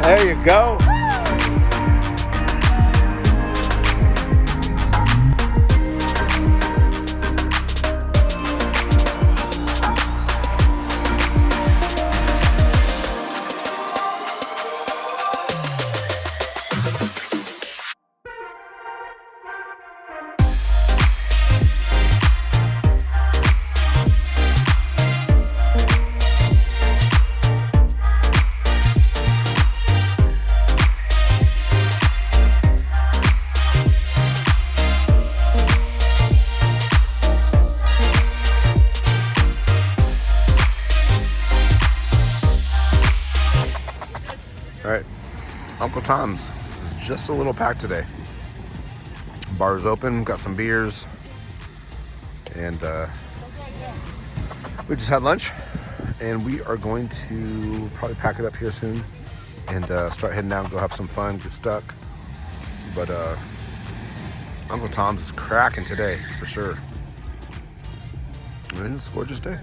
There you go. All right, Uncle Tom's is just a little packed today. Bar's open, got some beers, and we just had lunch, and we are going to probably pack it up here soon and start heading down, go have some fun, get stuck. But Uncle Tom's is cracking today for sure. And it's a gorgeous day.